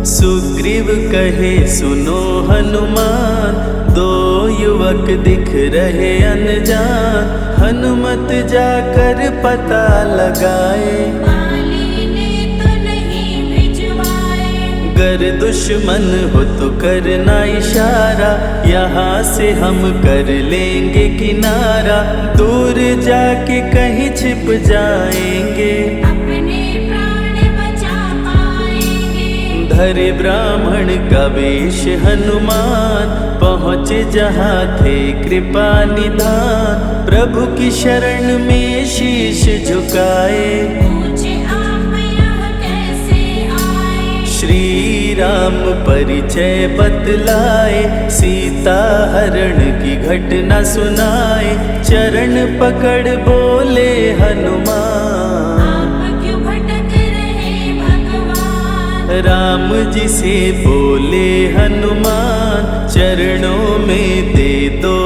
S1: सुग्रीव कहे सुनो हनुमान, दो युवक दिख रहे अनजान। हनुमत जाकर पता लगाए,
S2: बाली ने तो नहीं भिजवाए।
S1: गर दुश्मन हो तो करना इशारा, यहाँ से हम कर लेंगे किनारा। दूर जाके कहीं छिप जाएंगे,
S2: अपने प्राण बचा पाएंगे।
S1: धरे ब्राह्मण का वेश हनुमान, पहुँचे जहाँ थे कृपा निधान। प्रभु की शरण में शीश झुकाए,
S2: पूछे आप यहाँ कैसे आए।
S1: श्री राम परिचय बतलाए, सीता हरण की घटना सुनाए। चरण पकड़ बोले हनुमान,
S2: आप क्यों भटक रहे भगवान।
S1: राम जी से बोले हनुमान, चरणों में दे दो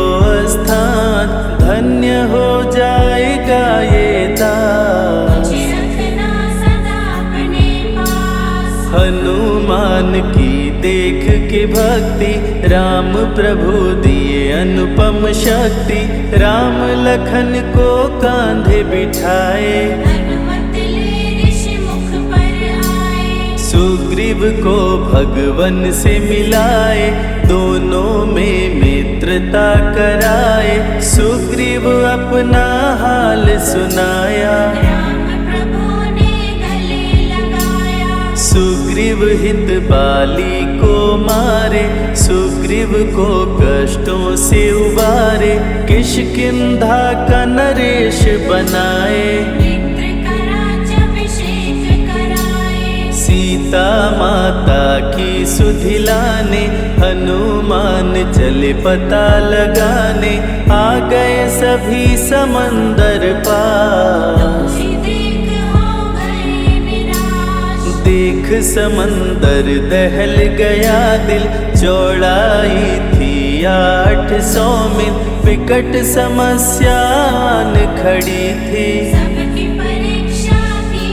S1: स्थान। धन्य हो जाएगा ये दास,
S2: मुझे रखना सदा अपने पास।
S1: हनुमान की देख के भक्ति, राम प्रभु दिए अनुपम शक्ति। राम लखन को कांधे बिठाए,
S2: हनुमत ले ऋषि मुख पर आए।
S1: सुग्रीव को भगवन से मिलाए, दोनों में मित्रता कराए। सुग्रीव अपना हाल सुनाया,
S2: राम प्रभु ने गले लगाया।
S1: सुग्रीव हित बाली को मारे, सुग्रीव को कष्टों से उबारे। किष्किंधा का नरेश बनाए,
S2: मित्र का राज्याभिषेक कराए।
S1: सीता माता की सुधि लाने, हनुमान चले पता लगाने। आ गए सभी समंदर पार,
S2: तुझे देख हो गए निराश।
S1: देख समंदर दहल गया दिल। चौड़ाई थी 800 मील, विकट समस्यान खड़ी थी।
S2: सबकी परीक्षा की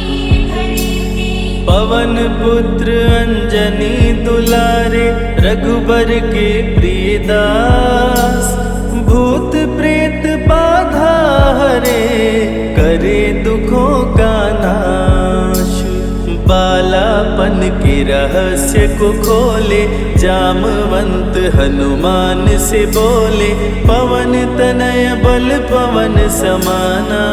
S2: घड़ी थी।
S1: पवन पुत्र अंजनी दुलारे, रघुबर के प्रिय दास। भूत प्रेत बाधा हरे, करे दुखों का नाश। बालापन के रहस्य को खोले, जामवंत हनुमान से बोले। पवन तनय बल पवन समाना,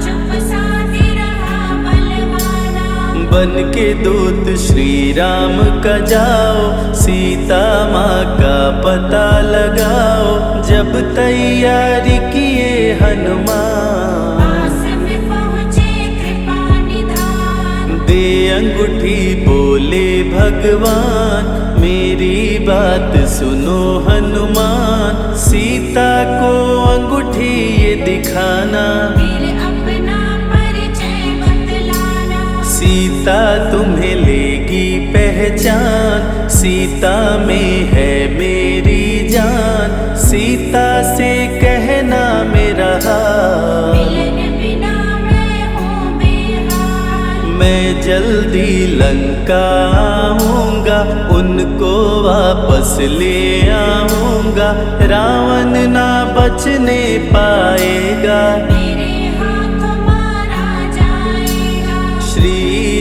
S2: चुप साधे रहा बलवाना।
S1: बन के दूत श्री राम का जाओ, सीता माँ का पता लगाओ। जब तैयारी किए हनुमान,
S2: पास में पहुँचे कृपा निधान।
S1: दे अंगूठी बोले भगवान, मेरी बात सुनो हनुमान। सीता को अंगूठी ये दिखाना,
S2: फिर अपना परिचय बतलाना।
S1: सीता तुम्हें लेगी पहचान। सीता में है मेरी जान, सीता से कहना मेरा हाल। जल्दी लंका आऊंगा, उनको वापस ले आऊंगा, रावण ना बचने पाएगा।
S2: मेरे हाथों मारा जाएगा।
S1: श्री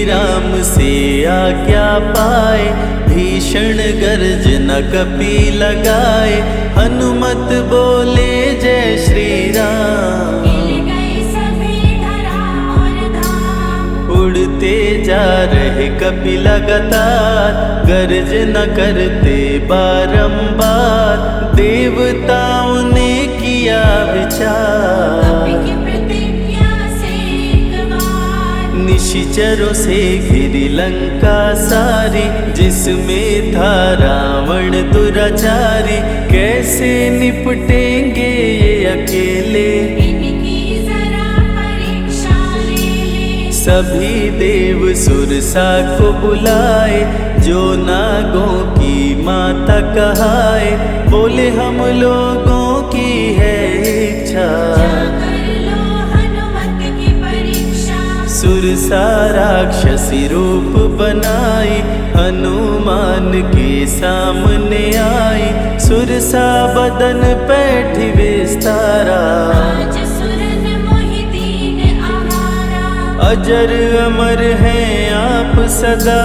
S1: राम से आज्ञा पाए, भीषण गर्जना कपि लगाए, हनुमत बोले जय श्री राम।
S2: हिल गए सभी धरा और धाम।
S1: उड़ते जा रहे कपि लगातार, गर्जना करते बारंबार, देवताओं ने किया विचार।
S2: कपि की प्रतिज्ञा से एक बार,
S1: निशिचरों से घिरी लंका सारी, जिसमें था रावण दुराचारी, कैसे निपटेंगे ये अकेले।
S2: इनकी जरा परीक्षा ले ले।
S1: सभी देव सुरसा को बुलाए, जो नागों की माता कहाए, बोले हम लोगों की है इच्छा।
S2: जाकर लो हनुमत की परीक्षा।
S1: सुरसा राक्षसी रूप बनाई, हनुमान के सामने आई, सुरसा बदन पैठी विस्तारा।
S2: आज सुरन मोहि दीन आहारा।
S1: अजर अमर हैं आप सदा,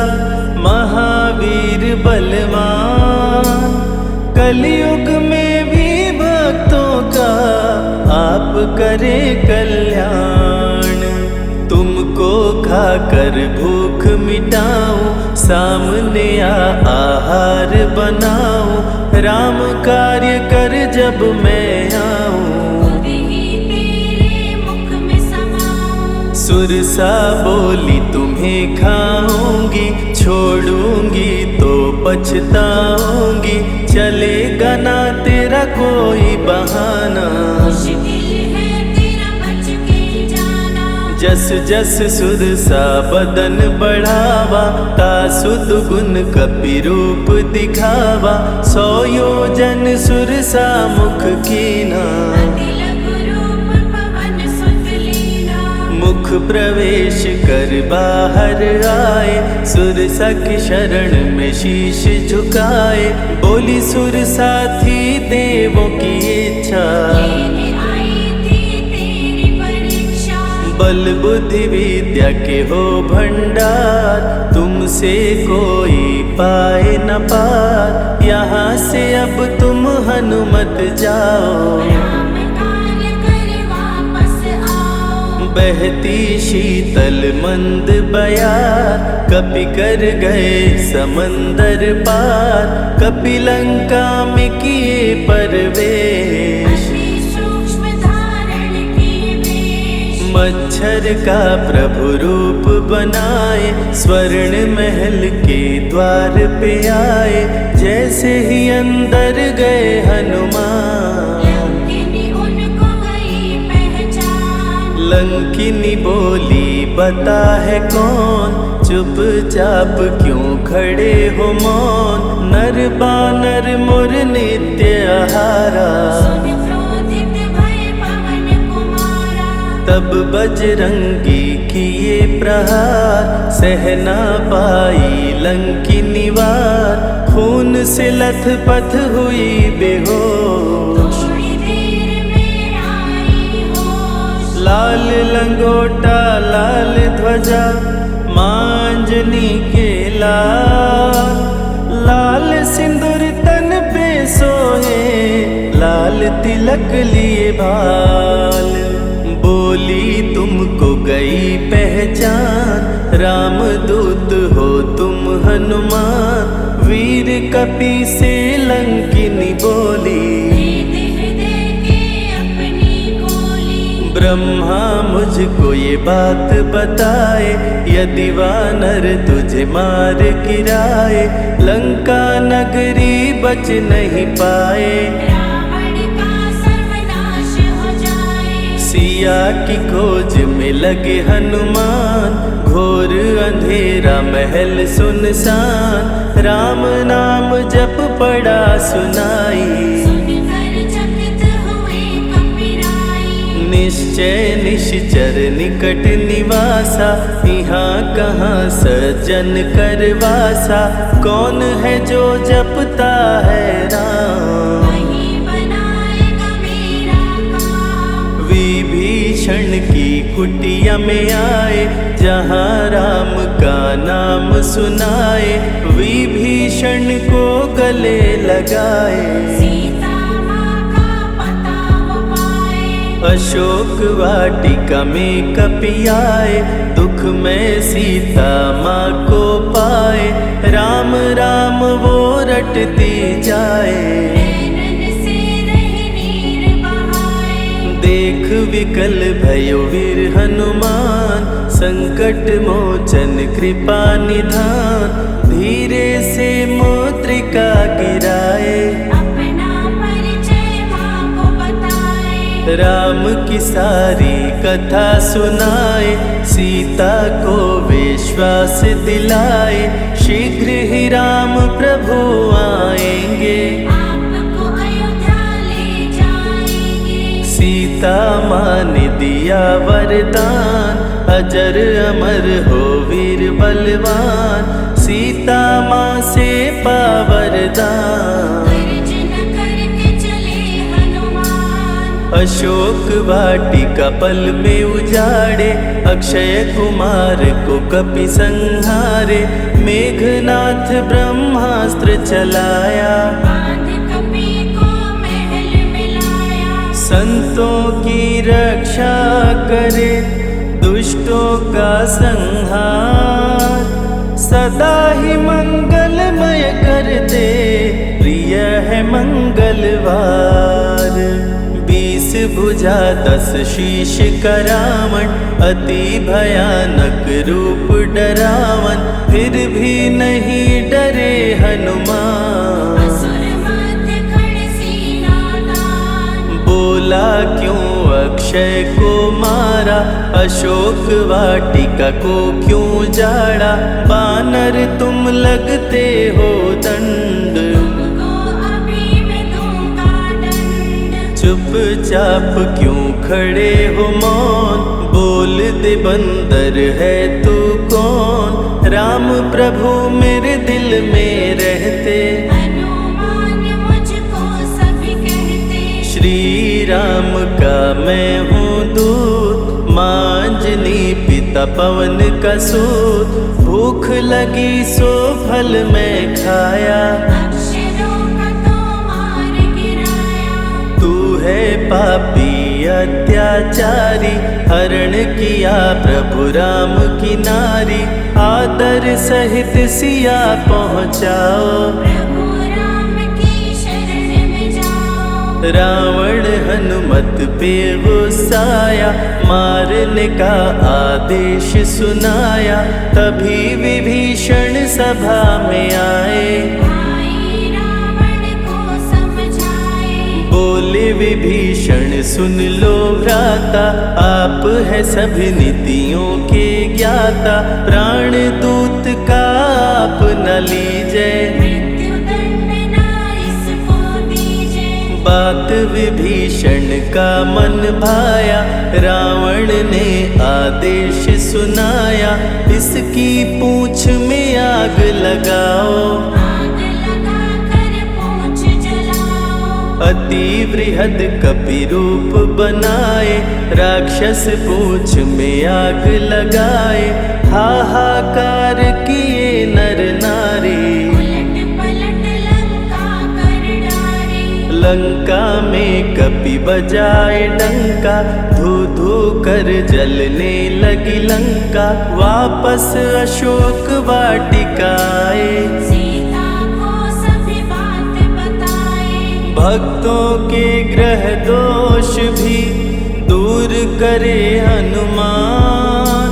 S1: महावीर बलवान, कलयुग में भी भक्तों का आप करें कल्याण। तुमको खाकर भूख मिटाऊं, सामने आहार बनाऊं, राम कार्य कर जब मैं आऊं।
S2: खुद ही तेरे मुख में समाऊं।
S1: सुरसा बोली तुम्हें खाऊंगी, छोड़ूंगी तो पछताऊंगी, चलेगा ना तेरा कोई बहाना।
S2: मुश्किल है तेरा बच के जाना।
S1: जस जस सुरसा बदन बढ़ावा, तासुद गुण कपि रूप दिखावा, 100 योजन सुरसा मुख कीना।
S2: अति लघु रूप पवन सुत लीना।
S1: मुख प्रवेश कर बाहर आए, सुरसा की शरण में शीश झुकाए, बोली सुरसा थी देवों की इच्छा।
S2: लेने आई थी तेरी परीक्षा।
S1: बल बुद्धि विद्या के हो भंडार, तुमसे कोई पाए न पार, यहाँ से अब तुम हनुमत जाओ।
S2: राम कार्य कर वापस आओ।
S1: बहती शीतल मंद बयार, कपि कर गए समंदर पार, कपि लंका में किए प्रवेश।
S2: अति सूक्ष्म धारण की वेश।
S1: मच्छर का प्रभु रूप बनाए, स्वर्ण महल के द्वार पे आए, जैसे ही अंदर गए हनुमान।
S2: लंकिनी उनको गई पहचान।
S1: लंकिनी बोली बता है कौन, चुपचाप क्यों खड़े हो मौन, नर बानर मोर नित्य आहारा।
S2: सुन क्रोधित भय पवन कुमारा।
S1: तब बजरंगी किए प्रहार, सहना पाई लंकिनी वार, खून से लथपथ हुई बेहोश।
S2: थोड़ी देर में आई होश।
S1: लाल लंगोटा लाल ध्वजा, मांजनी के लाल, लाल सिंदूर तन पे सोहे, लाल तिलक लिए भाल। बोली तुमको गई पहचान, रामदूत हो तुम हनुमान, वीर कपि से लंकिनी बोली।
S2: हृदय के अपनी गोली।
S1: ब्रह्मा मुझको ये बात बताए, यदि वानर तुझे मार गिराए, लंका नगरी बच नहीं पाए।
S2: रावण का सर्वनाश हो जाए।
S1: सिया की खोज में लगे हनुमान, घोर अंधेरा महल सुनसान, राम नाम जप पड़ा सुनाई।
S2: सुनकर चकित हुए कपिराई।
S1: निश्चय निश्चर निकट निवासा, यहाँ कहाँ सज्जन करवासा। कौन है जो जपता है राम,
S2: वही बनाएगा मेरा काम।
S1: विभीषण की कुटिया में आए, जहाँ राम का नाम सुनाए। विभीषण को गले लगाए,
S2: सीता माँ का पता वो पाए।
S1: अशोक वाटिका में कपियाए, दुख में सीता माँ को पाए। राम राम वो रटती जाए,
S2: नैनन से रहे नीर बहाए।
S1: देख विकल भयो वीर हनुमान, संकट मोचन कृपा निधान। धीरे से मुद्रिका गिराए,
S2: अपना परिचय माँ को बताए।
S1: राम की सारी कथा सुनाए, सीता को विश्वास दिलाए। शीघ्र ही राम प्रभु आएंगे,
S2: आपको अयोध्या ले जाएंगे।
S1: सीता माँ ने दिया वरदान, अजर अमर हो वीर बलवान। सीता माँ से पा वरदान,
S2: गर्जन करके चले हनुमान।
S1: अशोक वाटिका पल में उजाड़े। अक्षय कुमार को कपि संहारे, मेघनाथ ब्रह्मास्त्र चलाया।
S2: बांध कपि को महल में लाया।
S1: संतों की रक्षा करे, दुष्टों का संहार। सदा ही मंगलमय करते, प्रिय है मंगलवार। 20 भुजा 10 शीश का रावण, अति भयानक रूप डरावन। फिर भी नहीं डरे हनुमान,
S2: असुर मध्य खड़े सीना तान।
S1: बोला क्यों अक्षय को मारा, अशोक वाटिका को क्यों जाड़ा। बानर तुम लगते हो दंड,
S2: तुमको अभी मैं दूंगा दंड।
S1: चुपचाप क्यों खड़े हो मौन, बोल दे बंदर है तू कौन। राम प्रभु मेरे दिल में रहते,
S2: हनुमान मुझको सभी कहते।
S1: श्री राम का मैं हूँ दूत, मांजनी पिता पवन का सूत। भूख लगी सो फल मैं खाया,
S2: अक्षरों का तो मार गिराया।
S1: तू है पापी अत्याचारी। हरण किया प्रभु राम की नारी, आदर सहित सिया पहुँचाओ।
S2: प्रभु राम की शरण में जाओ।
S1: रावण हनुमत पे गुस्साया, मारने का आदेश सुनाया। तभी विभीषण सभा में आए,
S2: भाई रावण को समझाए।
S1: बोले विभीषण सुन लो भ्राता, आप है सभी नीतियों के ज्ञाता। प्राण दूत का आप न लीजिए,
S2: मृत्यु दंड ना इसको दीजिए।
S1: बात विभीषण का मन भाया। रावण ने आदेश सुनाया, इसकी पूंछ में आग लगाओ।
S2: आग लगा कर पूंछ जलाओ।
S1: अति वृहद कपि रूप बनाए, राक्षस पूंछ में आग लगाए। हाहाकार किए नर नारी,
S2: उलट पलट लंका कर डारे।
S1: लंका में कपि बजाए डंका। धू धू कर जलने लगी लंका, वापस अशोक वाटिका आए।
S2: सीता को सभी बात बताए।
S1: भक्तों के ग्रह दोष भी दूर करे हनुमान।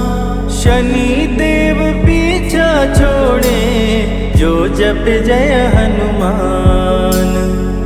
S1: शनि देव पीछा छोड़े, जो जप जय हनुमान।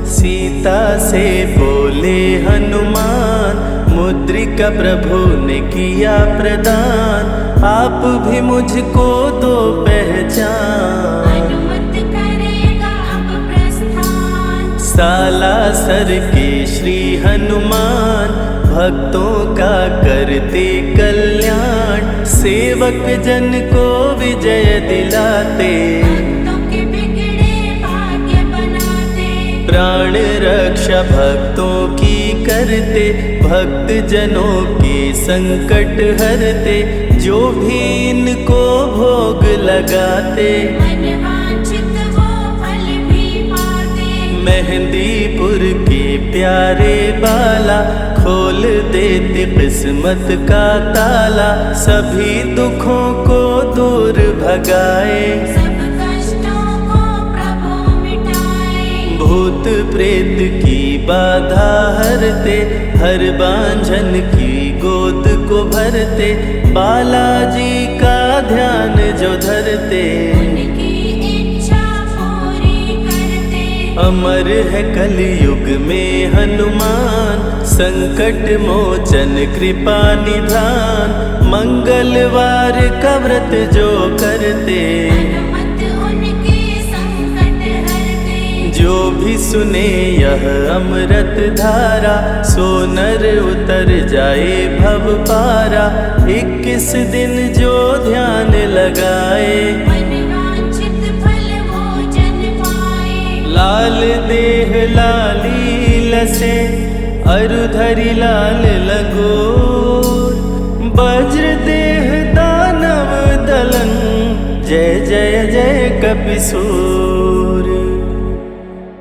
S1: सीता से बोले हनुमान, मुद्रिका प्रभु ने किया प्रदान। आप भी मुझको दो पहचान,
S2: अनुमत करेगा अब प्रस्थान।
S1: सालासर के श्री हनुमान। भक्तों का करते कल्याण, सेवक जन को विजय दिलाते,
S2: भक्तों के बिगड़े भाग्य बनाते,
S1: प्राण रक्षा भक्तों की करते, भक्त जनों के संकट हरते, जो भी इनको भोग लगाते,
S2: मनवांछित वो फल भी पाते।
S1: मेहंदीपुर के प्यारे बाला, खोल देते किस्मत का ताला, सभी दुखों को दूर भगाए,
S2: सब कष्टों को प्रभु मिटाए।
S1: भूत प्रेत की बाधा हरते, हर बांझन की गोद को भरते, बालाजी का ध्यान जो धरते,
S2: उनकी इच्छा पूरी करते।
S1: अमर है कलयुग में हनुमान, संकट मोचन कृपा निधान, मंगलवार का व्रत जो करते,
S2: हनुमत उनके संकट हरते।
S1: जो भी सुने यह अमृत धारा, सो नर उतर जाए भव पारा, 21 दिन जो ध्यान लगाए,
S2: मनवांछित फल वो जन पाए।
S1: लाल देह लाली लसे, अरुधरि लाल लगोर, वज्र देह दानव दलन, जय जय जय कपिसूर।